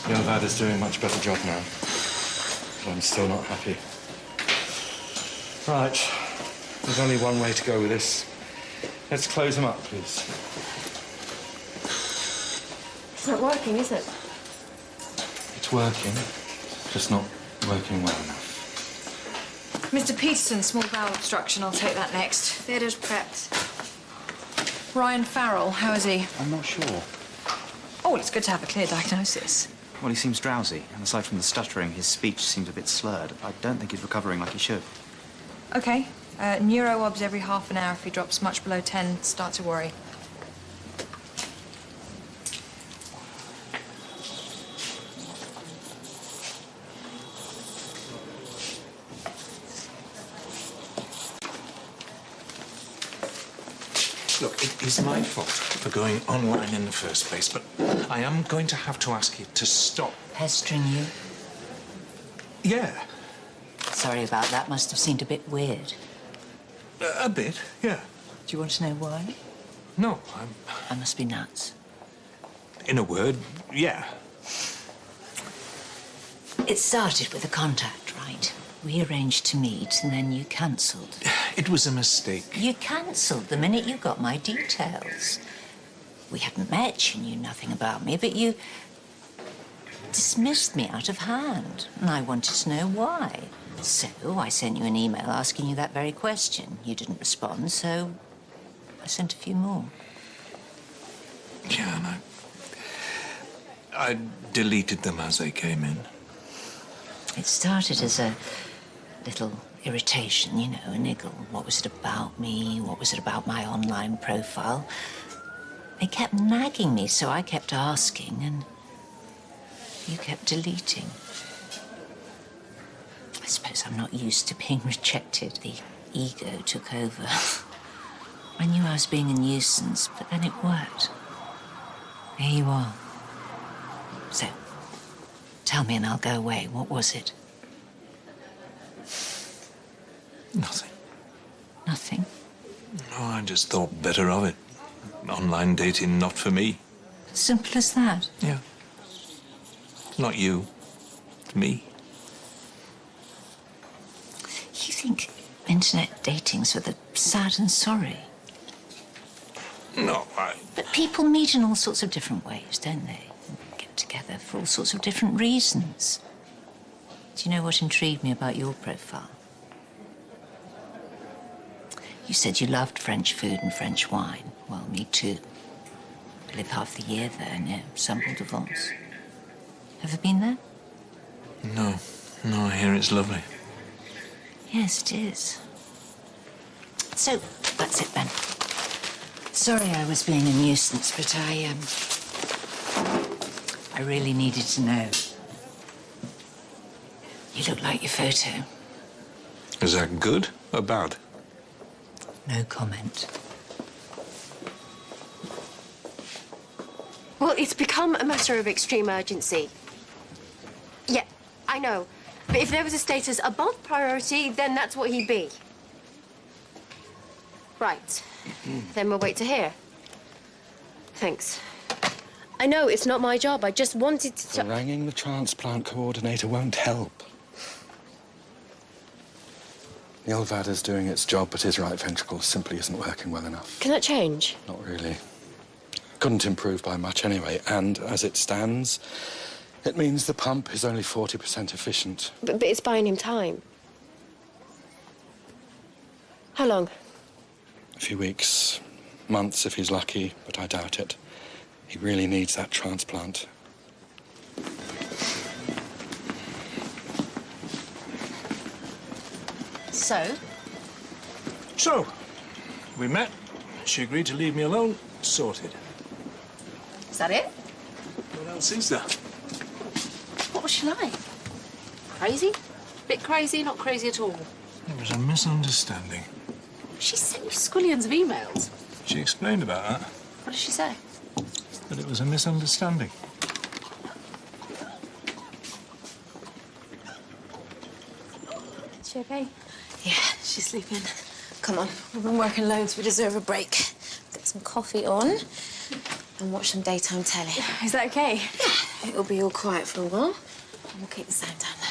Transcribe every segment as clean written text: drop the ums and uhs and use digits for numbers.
The old lad is doing a much better job now. But I'm still not happy. Right. There's only one way to go with this. Let's close him up, please. It's not working, is it? It's working, just not working well enough. Mr. Peterson, small bowel obstruction. I'll take that next. Theater's prepped. Ryan Farrell, how is he? I'm not sure. Oh, well, it's good to have a clear diagnosis. Well, he seems drowsy, and aside from the stuttering, his speech seems a bit slurred. I don't think he's recovering like he should. OK. Neuro-obs every half an hour. If he drops much below 10, start to worry. Look, it is my fault for going online in the first place, but I am going to have to ask you to stop. Pestering you? Yeah, Sorry about that. Must have seemed a bit weird. a bit, yeah. Do you want to know why? No, I must be nuts. in a word, yeah. It started with a contact, right? We arranged to meet and then you cancelled. It was a mistake. You cancelled the minute you got my details. We hadn't met, you knew nothing about me, but you dismissed me out of hand, and I wanted to know why. So I sent you an email asking you that very question. You didn't respond, so I sent a few more. Yeah, and I deleted them as they came in. It started as a little irritation, you know, a niggle. What was it about me? What was it about my online profile? They kept nagging me, so I kept asking, and you kept deleting. I suppose I'm not used to being rejected. The ego took over. I knew I was being a nuisance, but then it worked. Here you are. So, tell me and I'll go away. What was it? Nothing. Nothing? No, I just thought better of it. Online dating, not for me. Simple as that? Yeah. Not you. Me. You think internet dating's for the sad and sorry? No, But people meet in all sorts of different ways, don't they? Get together for all sorts of different reasons. Do you know what intrigued me about your profile? You said you loved French food and French wine. Well, me too. I live half the year there, near Saint-Paul-de-Vence. Ever been there? No. No, I hear it's lovely. Yes, it is. So, that's it then. Sorry I was being a nuisance, but I really needed to know. You look like your photo. Is that good or bad? No comment. Well, it's become a matter of extreme urgency. Yeah, I know. But if there was a status above priority, then that's what he'd be. Right. Then we'll wait to hear. Thanks. I know it's not my job. I just wanted to... Haranguing the transplant coordinator won't help. The old VADA's doing its job, but his right ventricle simply isn't working well enough. Can that change? Not really. Couldn't improve by much anyway, and as it stands, it means the pump is only 40% efficient. But it's buying him time. How long? A few weeks, months if he's lucky, but I doubt it. He really needs that transplant. So, we met. She agreed to leave me alone. Sorted. Is that it? What else is there? What was she like? Crazy? Bit crazy, not crazy at all. It was a misunderstanding. She sent you squillions of emails. She explained about that, What did she say? but it was a misunderstanding. Is she okay? Yeah, she's sleeping. Come on, we've been working loads. We deserve a break. Get some coffee on. and watch some daytime telly. Is that okay? It'll be all quiet for a while, and we'll keep the sound down low.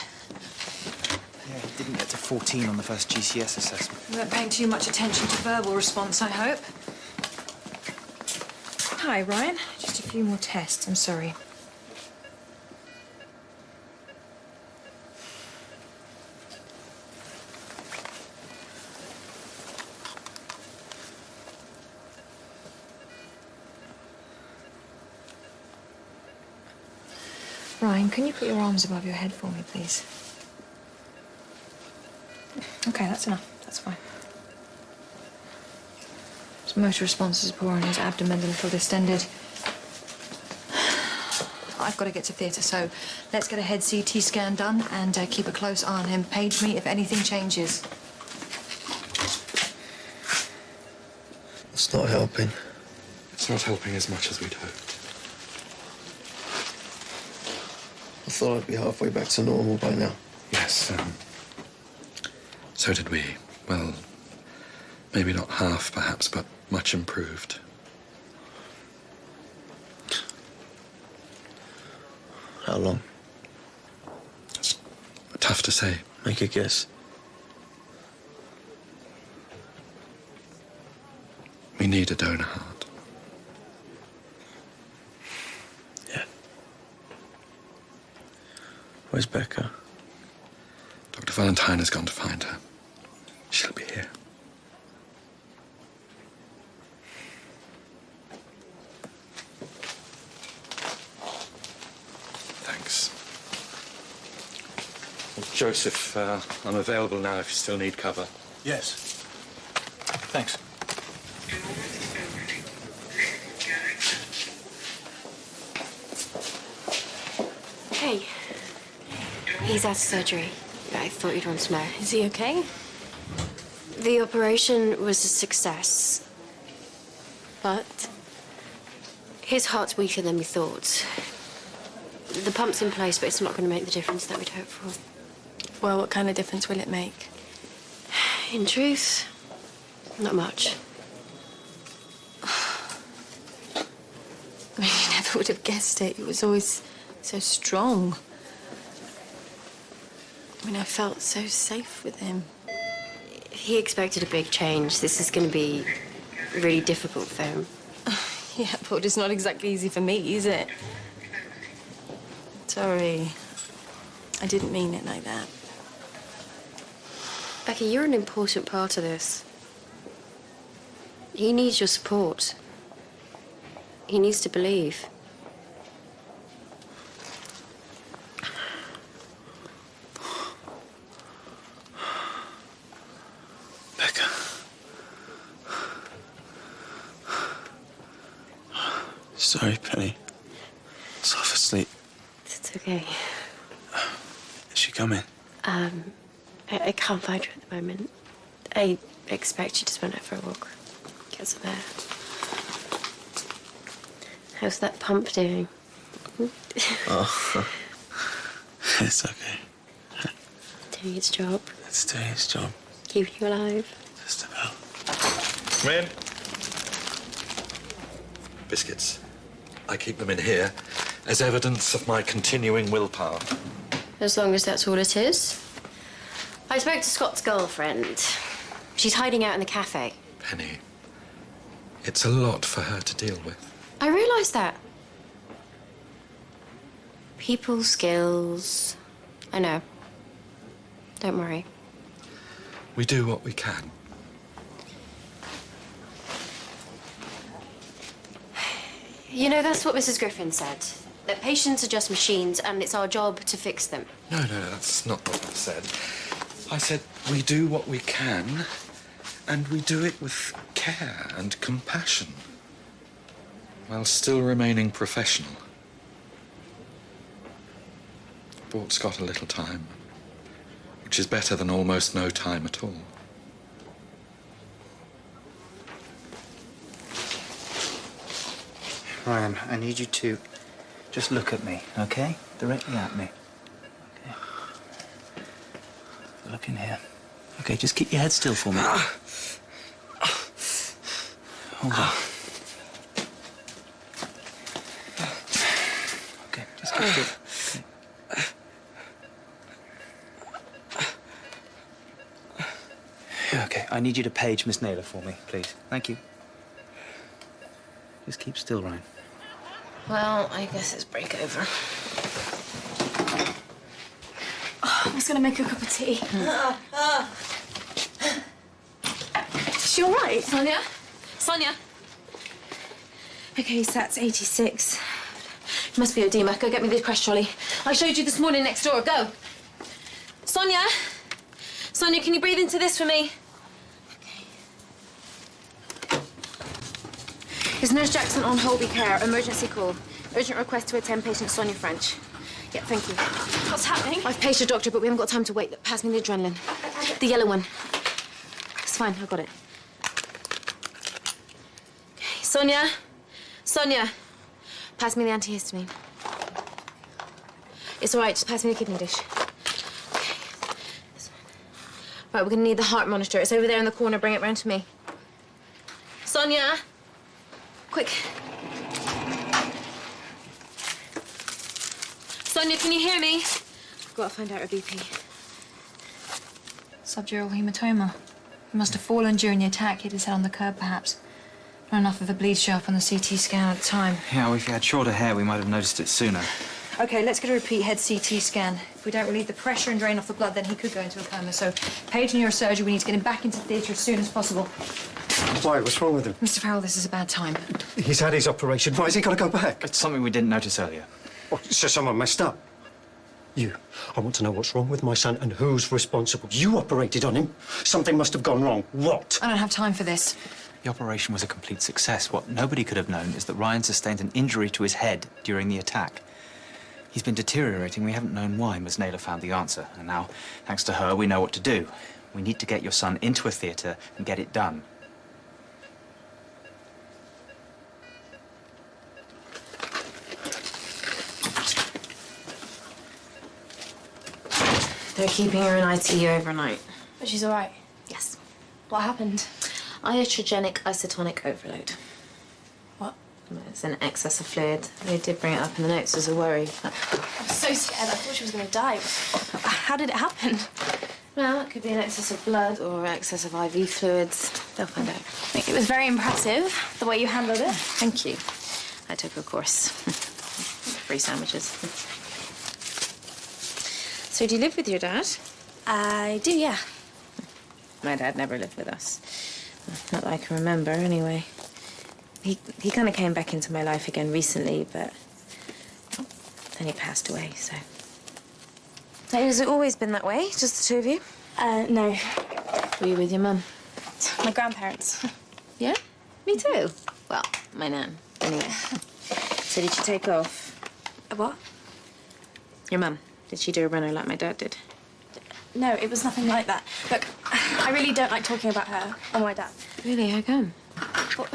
Yeah, he didn't get to 14 on the first GCS assessment. You weren't paying too much attention to verbal response, I hope. Hi, Ryan. Just a few more tests, I'm sorry. Ryan, can you put your arms above your head for me, please? Okay, that's enough. That's fine. His motor responses are poor and his abdomen a little distended. I've got to get to theatre, so let's get a head CT scan done and keep a close eye on him. Page me if anything changes. It's not helping. It's not helping as much as we'd hoped. I thought I'd be halfway back to normal by now. Yes, so did we. Well, maybe not half, perhaps, but much improved. How long? It's tough to say. Make a guess. We need a donor heart. Yeah. Where's Becca? Dr. Valentine has gone to find her. She'll be here. Thanks. Well, Joseph, I'm available now if you still need cover. Yes. Thanks. Hey. He's out of surgery. I thought you'd want to know. Is he okay? The operation was a success. But his heart's weaker than we thought. The pump's in place, but it's not going to make the difference that we'd hoped for. Well, what kind of difference will it make? In truth, not much. I mean, you never would have guessed it. He was always so strong. I mean, I felt so safe with him. He expected a big change. This is going to be really difficult for him. Yeah, but it's not exactly easy for me, is it? Sorry. I didn't mean it like that. Becky, you're an important part of this. He needs your support. He needs to believe. Becca. Sorry, Penny. I was half asleep. It's okay. Is she coming? I can't find her at the moment. I expect she just went out for a walk. Get some air. How's that pump doing? Oh. It's okay. Doing its job. It's doing its job. Keeping you alive. Just about. Come in. Biscuits. I keep them in here as evidence of my continuing willpower. As long as that's all it is. I spoke to Scott's girlfriend. She's hiding out in the cafe. Penny, it's a lot for her to deal with. I realise that. People skills. I know. Don't worry. We do what we can. You know, that's what Mrs. Griffin said. That patients are just machines and it's our job to fix them. No, that's not what I said. I said we do what we can, and we do it with care and compassion, while still remaining professional. Bought Scott a little time, which is better than almost no time at all. Ryan, I need you to just look at me, okay? Directly at me. Okay. Look in here. Okay, just keep your head still for me. Hold on. Okay, I need you to page Miss Naylor for me, please. Thank you. Just keep still, Ryan. Well, I guess it's break over. Oh, I was going to make her a cup of tea. Is she all right? Sonia? Sonia? Okay, so that's 86. It must be edema. Go get me the crash trolley. I showed you this morning next door. Go. Sonia? Sonia, can you breathe into this for me? Is Nurse Jackson on Holby Care? Emergency call. Urgent request to attend patient Sonia French. Yeah, thank you. What's happening? I've paged a doctor, but we haven't got time to wait. Pass me the adrenaline. The yellow one. It's fine, I've got it. Okay, Sonia? Sonia? Pass me the antihistamine. It's all right, just pass me the kidney dish. Okay. This one. Right, we're gonna need the heart monitor. It's over there in the corner. Bring it round to me. Sonia? Quick. Sonia, can you hear me? I've got to find out her BP. Subdural hematoma. He must have fallen during the attack. Hit his head on the curb, perhaps. Not enough of a bleed show up on the CT scan at the time. Yeah, well, if you had shorter hair, we might have noticed it sooner. OK, let's get a repeat head CT scan. If we don't relieve the pressure and drain off the blood, then he could go into a coma. So, page neurosurgery, we need to get him back into theatre as soon as possible. Why? What's wrong with him? Mr. Farrell, this is a bad time. He's had his operation. Why has he got to go back? It's something we didn't notice earlier. What, so someone messed up? You. I want to know what's wrong with my son and who's responsible. You operated on him. Something must have gone wrong. What? I don't have time for this. The operation was a complete success. What nobody could have known is that Ryan sustained an injury to his head during the attack. He's been deteriorating. We haven't known why. Ms. Naylor found the answer. And now, thanks to her, we know what to do. We need to get your son into a theatre and get it done. They're keeping her in ITU overnight. But she's all right. Yes. What happened? Iatrogenic isotonic overload. What? It's an excess of fluid. They did bring it up in the notes as a worry. But... I was so scared. I thought she was going to die. How did it happen? Well, it could be an excess of blood or excess of IV fluids. They'll find out. It was very impressive, the way you handled it. Thank you. I took a course. Free sandwiches. So do you live with your dad? I do, yeah. My dad never lived with us. Not that I can remember, anyway. He kind of came back into my life again recently, but then he passed away, so... Has it always been that way, just the two of you? No. Were you with your mum? My grandparents. Yeah? Me too. Well, my nan. Anyway. So did she take off? A what? Your mum. Did she do a runner like my dad did? No, it was nothing like that. Look, I really don't like talking about her or my dad. Really? How come? Well,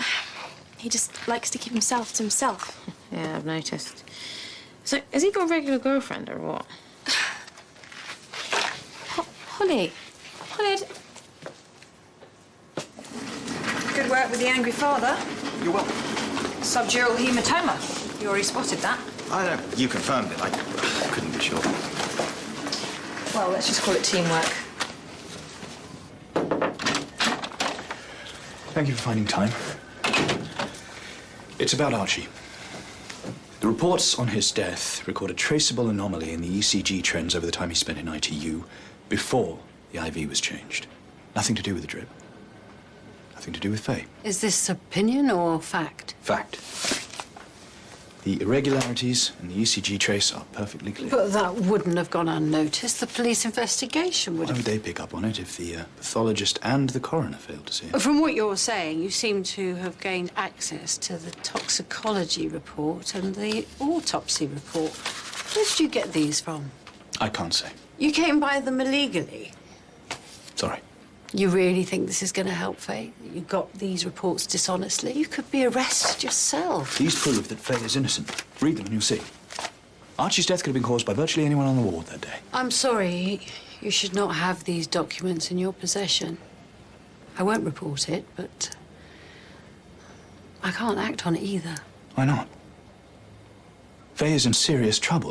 he just likes to keep himself to himself. Yeah, I've noticed. So, has he got a regular girlfriend or what? Holly. Holly, Good work with the angry father. You're welcome. Subdural hematoma. You already spotted that. I don't... You confirmed it. I couldn't be sure. Well, let's just call it teamwork. Thank you for finding time. It's about Archie. The reports on his death record a traceable anomaly in the ECG trends over the time he spent in ITU before the IV was changed. Nothing to do with the drip. Nothing to do with Faye. Is this opinion or fact? Fact. The irregularities in the ECG trace are perfectly clear. But that wouldn't have gone unnoticed. The police investigation would Why have... would they pick up on it if the pathologist and the coroner failed to see it? From what you're saying, you seem to have gained access to the toxicology report and the autopsy report. Where did you get these from? I can't say. You came by them illegally. Sorry. You really think this is going to help Faye? You got these reports dishonestly? You could be arrested yourself. These prove that Faye is innocent. Read them and you'll see. Archie's death could have been caused by virtually anyone on the ward that day. I'm sorry. You should not have these documents in your possession. I won't report it, but I can't act on it either. Why not? Faye is in serious trouble.